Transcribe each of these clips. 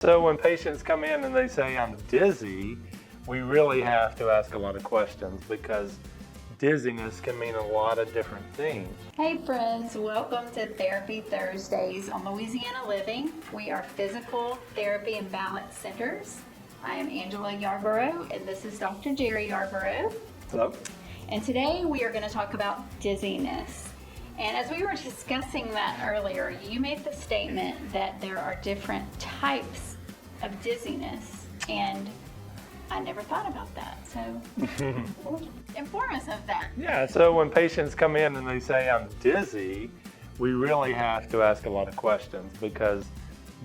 So when patients come in and they say, I'm dizzy, we really have to ask a lot of questions because dizziness can mean a lot of different things. Hey friends, welcome to Therapy Thursdays on Louisiana Living. We are physical therapy and balance centers. I am Angela Yarborough and this is Dr. Jerry Yarborough. Hello. And today we are going to talk about dizziness. And as we were discussing that earlier, you made the statement that there are different types of dizziness, and I never thought about that. So inform us of that. Yeah, so when patients come in and they say, I'm dizzy, we really have to ask a lot of questions because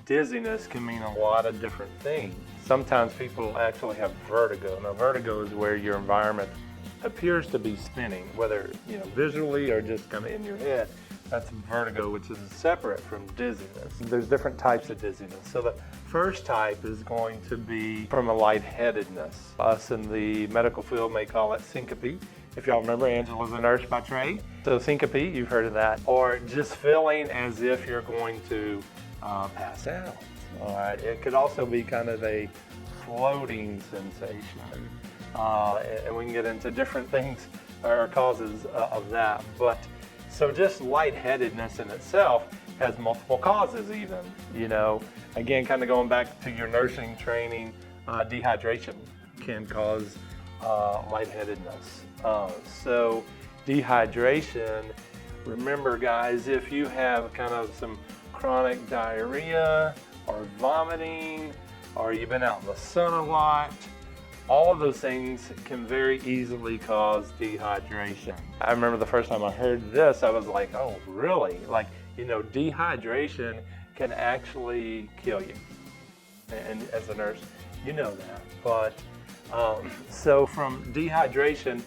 dizziness can mean a lot of different things. Sometimes people actually have vertigo. Now, vertigo is where your environment appears to be spinning, whether visually or just kind of in your head. That's vertigo, which is separate from dizziness. There's different types of dizziness. So the first type is going to be from a lightheadedness. Us in the medical field may call it syncope. If y'all remember, Angela's a nurse by trade. So syncope, you've heard of that. Or just feeling as if you're going to pass out. All right. It could also be kind of a floating sensation. And we can get into different things or causes of that. But so just lightheadedness in itself has multiple causes even. Again, kind of going back to your nursing training, dehydration can cause lightheadedness. So dehydration, remember guys, if you have kind of some chronic diarrhea or vomiting, or you've been out in the sun a lot, all of those things can very easily cause dehydration. I remember the first time I heard this, I was like, oh, really? Dehydration can actually kill you. And as a nurse, you know that. But so from dehydration,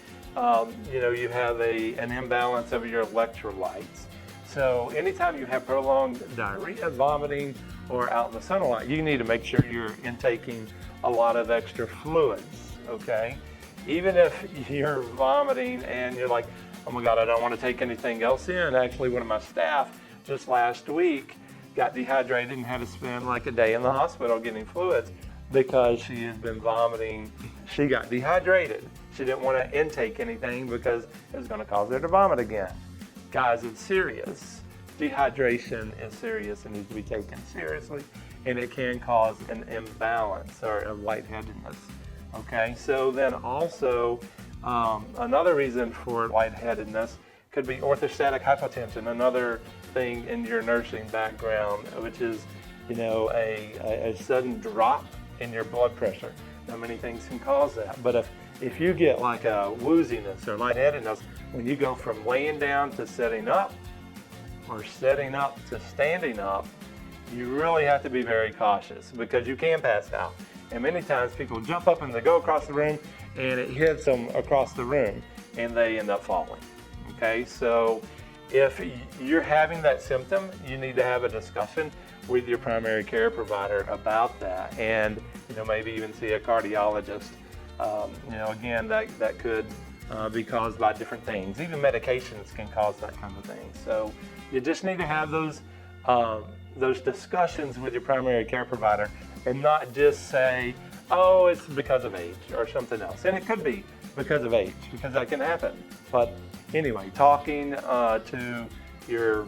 you have an imbalance of your electrolytes. So anytime you have prolonged diarrhea, vomiting, or out in the sunlight, you need to make sure you're intaking a lot of extra fluids, okay? Even if you're vomiting and you're like, oh my God, I don't want to take anything else in. Actually, one of my staff just last week got dehydrated and had to spend like a day in the hospital getting fluids because she had been vomiting. She got dehydrated. She didn't want to intake anything because it was going to cause her to vomit again. Guys, it's serious. Dehydration is serious and needs to be taken seriously, and it can cause an imbalance or a lightheadedness. Okay, so then also another reason for lightheadedness could be orthostatic hypotension, another thing in your nursing background, which is a sudden drop in your blood pressure. Now, many things can cause that, but if you get like a wooziness or lightheadedness when you go from laying down to sitting up, or setting up to standing up, you really have to be very cautious because you can pass out. And many times people jump up and they go across the room and it hits them across the room and they end up falling. Okay, so if you're having that symptom, you need to have a discussion with your primary care provider about that, and maybe even see a cardiologist. Again, that could be caused by different things. Even medications can cause that kind of thing. So you just need to have those discussions with your primary care provider and not just say, oh, it's because of age or something else. And it could be because of age, because that can happen. But anyway, talking to your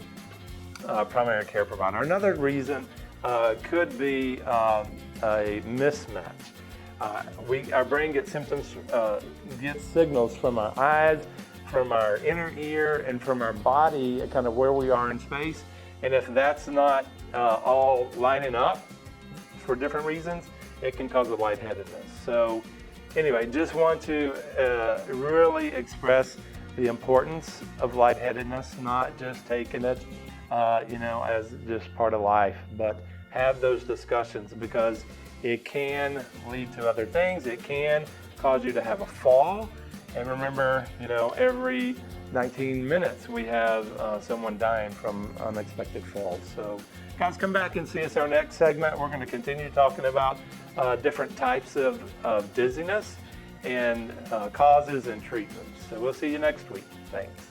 primary care provider. Another reason could be a mismatch. Our brain gets gets signals from our eyes, from our inner ear, and from our body, kind of where we are in space. And if that's not all lining up for different reasons, it can cause a lightheadedness. So anyway, just want to really express the importance of lightheadedness, not just taking it, as just part of life, but have those discussions because it can lead to other things. It can cause you to have a fall. And remember, every 19 minutes we have someone dying from unexpected falls. So guys, come back and see us our next segment. We're going to continue talking about different types of dizziness and causes and treatments. So we'll see you next week. Thanks.